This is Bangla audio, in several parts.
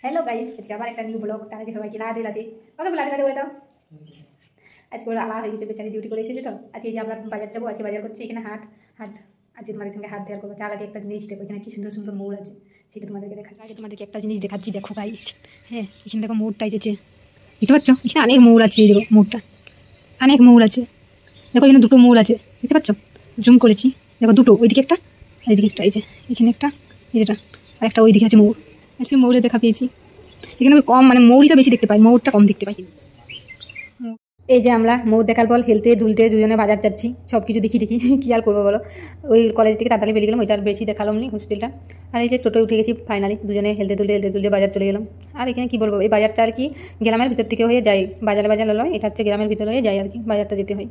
হ্যালো গাইস, আজকে আবার একটা নিউ ব্লগ। তার আগে সবাইকে রাধে রাধে। কত রাধে রাধে বলে দাও। আজকে ওরা আলা হয়ে গেছে, বেচারি ডিউটি করে এসেছে। তো আজকে এই যে আমরা বাজার যাবো, আজকে বাজার করছি এখানে হাট হাট। আজকে তোমাদের সঙ্গে হাট দেওয়ার করবো। তার আগে একটা জিনিস দেখো, এখানে কি সুন্দর সুন্দর মৌড় আছে, সেটা তোমাদেরকে দেখাচ্ছি। আগে তোমাদেরকে একটা জিনিস দেখাচ্ছি, দেখো গাইস। হ্যাঁ, এখানে দেখো মৌড়টা এসেছে, দেখতে পাচ্ছ? এখানে অনেক মৌড় আছে, এই দেখো মৌড়টা, অনেক মৌড় আছে। দেখো এখানে দুটো মৌড় আছে, দেখতে পাচ্ছ? জুম করেছি, দেখো দুটো, ওইদিকে একটা আর এইদিকে একটা। এই যে এখানে একটা, এই যেটা, আর একটা ওইদিকে আছে মৌড়। আজকে মৌড়ে দেখা পেয়েছি। এখানে কম, মানে মৌরিটা বেশি দেখতে পাই, মৌরটা কম দেখতে পাই। এই যে আমরা মৌর দেখার পর হেলতে ঝুলতে দুজনে বাজার যাচ্ছি, সব কিছু দেখি দেখি কী আর করবো বলো। ওই কলেজ থেকে তাড়াতাড়ি বেরিয়ে গেলাম, ওইটার বেশি দেখালাম নি হোস্টেলটা। আর এই যে টোটো উঠে গেছি ফাইনালি, দুজনে হেলতে তুলতে বাজার চলে গেলাম। আর এখানে কী বলবো, এই বাজারটা আর কি গ্রামের ভিতর থেকে হয়ে যায়, বাজার লয়, এটা হচ্ছে গ্রামের ভিতর হয়ে যায় আর কি, বাজারটা যেতে হয়।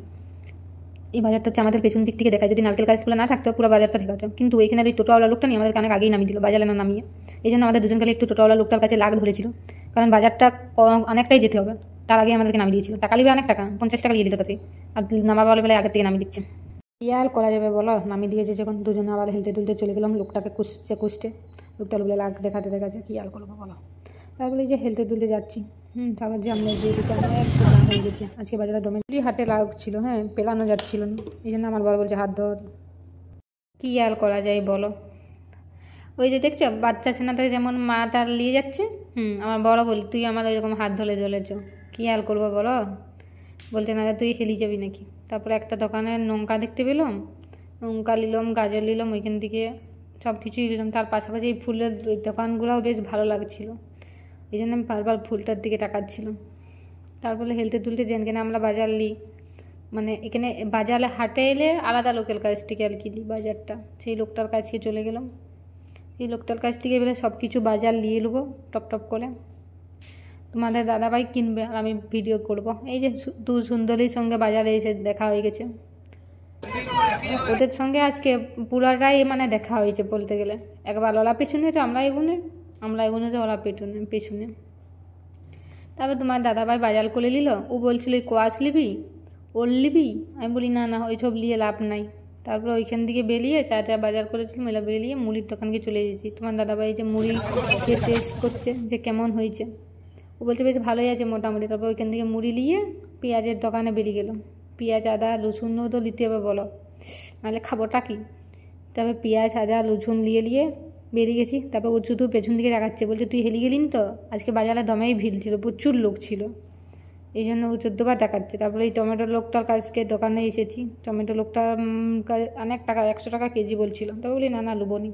এই বাজারটা হচ্ছে আমাদের পেছন দিক থেকে দেখায়, যদি নারকেল গাছগুলো না থাকতো পুরো বাজারটা দেখাতো। কিন্তু এখানে ওই টোটোওয়ালা লোকটা নিয়ে আমাদেরকে অনেক আগেই নামিয়ে দিল, বাজারে না নামিয়ে। এই জন্য আমাদের দুজনকে একটু টোটোওয়ালা লোকটার কাছে লাগ ধরেছিল, কারণ বাজারটা অনেকটাই যেতে হবে। তার আগে আমাদেরকে নামিয়ে দিয়েছিল, টাকা লিবে অনেক টাকা, 50 টাকা দিয়ে দিত তাতে। আর নামার বলে আগের থেকে নামিয়ে দিচ্ছে। কি আর করা যাবে বলো, নামিয়ে দিয়েছে যখন, দুজনে আবার হেলতে তুলতে চলে গেলাম। লোকটাকে কুষতে লোকটা বলে লাগ দেখাতে কি আর করবো বলো। তারপরে এই যে হেলতে তুলতে যাচ্ছি। তারপর যে আমরা যে দোকানে হয়ে গেছে আজকে বাজারে দমে হাটে লাগ ছিল। হ্যাঁ, পেলানো যাচ্ছিল না, এই জন্য আমার বড় বলছে হাত ধর। কী আর করা যায় বলো। ওই যে দেখছো বাচ্চা ছেনাটাকে যেমন মাটা নিয়ে যাচ্ছে, আমার বড় বলি তুই আমার ওইরকম হাত ধরে চলেছ। কী আর করবো বলো। বলছে না তুই হেলি যাবি নাকি। তারপরে একটা দোকানে লঙ্কা দেখতে পেলাম, লঙ্কা নিলাম, গাজর নিলাম, ওইখান থেকে সব কিছুই নিলাম। তার পাশাপাশি এই ফুলের দোকানগুলোও বেশ ভালো লাগছিলো, এই জন্য আমি বারবার ফুলটার দিকে তাকাচ্ছিলাম। তারপরে হেলতে তুলতে যেন কেন আমরা বাজার নিই, মানে এখানে বাজারে হাটে এলে আলাদা লোকের কাছ থেকে আর কি বাজারটা, সেই লোকটার কাছে চলে গেলাম। এই লোকটার কাছ থেকে এবারে সব কিছু বাজার নিয়ে নেবো টপ করে। তোমাদের দাদাভাই কিনবে আর আমি ভিডিও করব। এই যে দু সুন্দরীর সঙ্গে বাজারে এসে দেখা হয়ে গেছে, ওদের সঙ্গে আজকে পুরাটাই মানে দেখা হয়েছে বলতে গেলে। একবার ওলা পেছনে তো আমরা এগুনে তো ওলা পেছনে। তারপর তোমার দাদাভাই বাজার করে নিল, ও বলছিল কোয়াশ নিবি, ওল নিবি। আমি বলি না ওই সব নিয়ে লাভ নাই। তারপরে ওইখান থেকে বেরিয়ে চা বাজার করেছিলাম, এলা বেরিয়ে মুড়ির দোকানকে চলে এসেছি। তোমার দাদাভাই যে মুড়ি খেয়ে টেস্ট করছে যে কেমন হয়েছে, ও বলছে বেশ ভালোই আছে মোটামুটি। তারপর ওইখান থেকে মুড়ি নিয়ে পেঁয়াজের দোকানে বেরিয়ে গেলাম। পেঁয়াজ আদা রসুনও তো নিতে হবে বলো, নাহলে খাবোটা কি। তারপরে পেঁয়াজ আদা রসুন নিয়ে বেরিয়ে গেছি। তারপর ও শুধু পেছন দিকে দেখাচ্ছে, বলছে তুই হেলি গেলিন তো, আজকে বাজারে দমেই ভিড় ছিল, প্রচুর লোক ছিল, এই জন্য ও 14 বার দেখাচ্ছে। তারপরে এই টমেটোর লোকটার কাছকে দোকানে এসেছি, টমেটো লোকটা অনেক টাকা 100 টাকা কেজি বলছিল। তারপর বলি না লুবনি।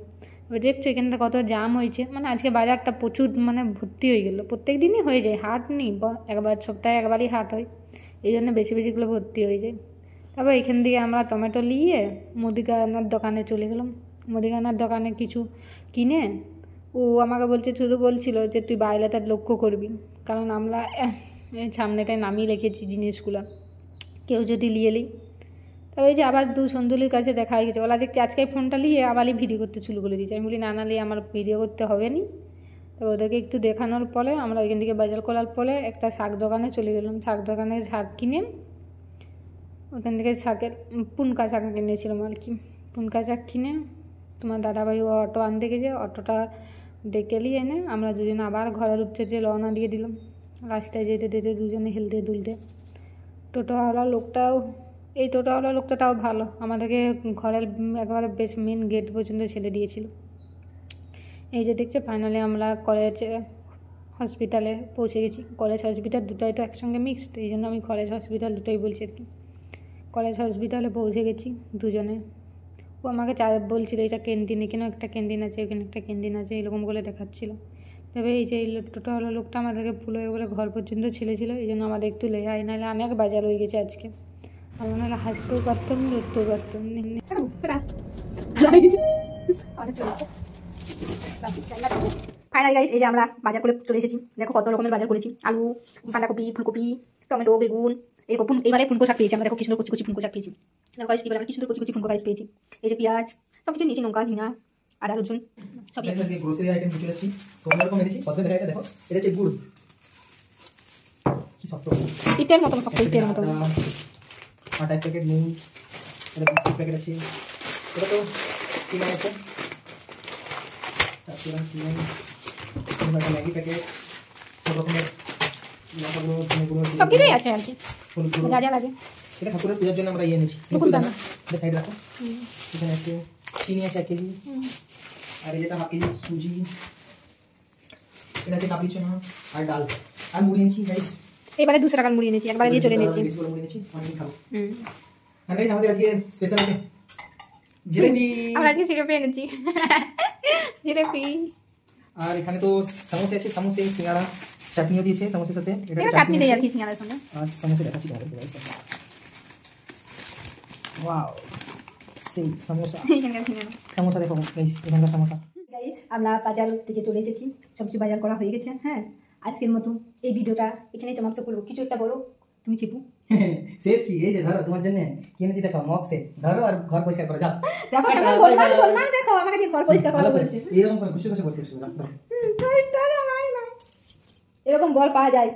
এবার দেখছো এখানটা কত জাম হয়েছে, মানে আজকে বাজারটা প্রচুর মানে ভর্তি হয়ে গেলো। প্রত্যেক দিনই হয়ে যায়, হাট নেই, একবার সপ্তাহে একবারই হাট হয়, এই জন্য বেশিগুলো ভর্তি হয়ে যায়। তারপর এখান থেকে আমরা টমেটো নিয়ে মুদিখানার দোকানে চলে গেলাম। মুদিখানার দোকানে কিছু কিনে ও আমাকে শুধু বলছিল যে তুই বাইরে তার লক্ষ্য করবি, কারণ আমরা সামনেটায় নামিয়ে রেখেছি জিনিসগুলো, কেউ যদি নিয়ে নিই। তবে এই যে আবার দু সন্দুলির কাছে দেখা হয়ে গেছে, ওরা দেখছি আজকে ফোনটা নিয়ে আবারই ভিডিও করতে শুরু করে দিয়েছে। আমি বলি না নিয়ে আমার ভিডিও করতে হবে নি। তো ওদেরকে একটু দেখানোর পরে আমরা ওইখান থেকে বাজার করার পরে একটা শাক দোকানে চলে গেলাম। শাক দোকানে শাক কিনে ওখান থেকে শাকের পুনকা শাক কিনেছিলাম আর কি। পুনকা শাক কিনে তোমার দাদাভাই অটো আনতে গেছে, অটোটা ডেকে নিয়ে এনে আমরা দুজনে আবার ঘরের উঠছে যে রওনা দিয়ে দিলাম। রাস্তায় যেতে দুজনে হেলতে দুলতে। টোটোওয়ালা লোকটা তাও ভালো, আমাদেরকে ঘরের একবারে বেশ মেন গেট পর্যন্ত ছেড়ে দিয়েছিল। এই যে দেখছে ফাইনালি আমরা কলেজ হসপিটালে পৌঁছে গেছি। কলেজ হসপিটাল দুটোই তো একসঙ্গে মিক্সড, এই জন্য আমি কলেজ হসপিটাল দুটোই বলছি আর কি। কলেজ হসপিটালে পৌঁছে গেছি দুজনে। ও আমাকে বলছিল এটা ক্যান্টিনে, কেন একটা ক্যান্টিন আছে, ওখানে একটা ক্যান্টিন আছে, এরকম করে দেখাচ্ছিল। তবে এই যে টোটোওয়ালা লোকটা আমাদেরকে ফুল হয়ে বলে ঘর পর্যন্ত ছেড়েছিল, এই জন্য আমাদের একটু লেহাই, নাহলে অনেক বাজার হয়ে গেছে আজকে। আমরা নাহলে হাসতেও পারতাম, লড়তেও পারতাম। ফাইনালি গাইস, এই যে আমরা বাজার করে চলে এসেছি। দেখো কত রকমের বাজার করেছি, আলু, বাঁধাকপি, ফুলকপি, টমেটো, বেগুন, এরকম। এইবারে ফুলকো শাক পেয়েছি আমরা, দেখো কি সুন্দর কুচি ফুলকো শাক পেয়েছি। দেখো গাইস, এবারে আমরা কি সুন্দর কুচি ফুলকো গাইস পেয়েছি। এই যে পেঁয়াজ সব কিছু নিচে, লঙ্কা, ঝিঙা, আদা, রসুন সব আছে। গ্রোসারি আইটেম কিছু আছে তো অন্যরকম এনেছি। কত দেখা, এটা দেখো, এটা হচ্ছে গুড়, কি শক্ত, ইটের মতো শক্ত, ইটের মতো। আটা এক প্যাকেট, নুন, এটা বিস্কুট প্যাকেট আছে, এটা তো সিমাই আছে, তারপরে সিমাই একটা ম্যাগি প্যাকেট, সব রকমের লঙ্কাগুলো, ধনেগুলো, সব কিছুই আছে আর কি, হলুদগুলো। যা যা লাগে। এটা ঠাকুরের পূজার জন্য আমরা এনেছি। মুকুলদানা। এটা সাইড রাখো। এখানে আছে চিনি আছে 1 কেজি, আর এই যেটা হাফ কেজি সুজি, এটা আছে কাবলি চনা আর ডাল আর মুড়ি এনেছি গাইস। এবারে 200 টাকার মুড়ি এনেছি, একবারে দিয়ে চলে এনেছি। বেশি করে মুড়ি এনেছি, অনেক খাবো। আর গাইস আমাদের আজকে স্পেশাল আছে জিলেবি। আমরা আজকে জিলেপি এনেছি। জিলেপি। আর এখানে তো সমোসা আছে, সমোসা সিঙ্গাড়া চাটনিও দিয়েছে সমোসার সাথে। এটা চাটনি দেই আর কি সিঙ্গারার সঙ্গে। আর সমোসা দেখাচ্ছি তোমাদের গাইস। ওয়াও, সেই সমোসা। এখানকার সিঙ্গারা। সমোসা দেখো গাইস, এখানকার সমোসা। গাইস আমরা বাজার থেকে চলে এসেছি, সবজি বাজার করা হয়ে গেছে। হ্যাঁ, আজকের মতো এই ভিডিওটা এখানেই সমাপ্ত করবো। কিছু একটা বলো তুমি চিপু। শেষ কি, এই যে ধরো তোমার জন্য কি এনেছি দেখো, মগ সে ধরো আর ঘর পরিষ্কার করে যাও। দেখো কেমন গোলমাল দেখো, আমাকে দিয়ে ঘর পরিষ্কার করা বলছে। এরকম করে খুশি খুশি বসে এরকম বল পাওয়া যায়।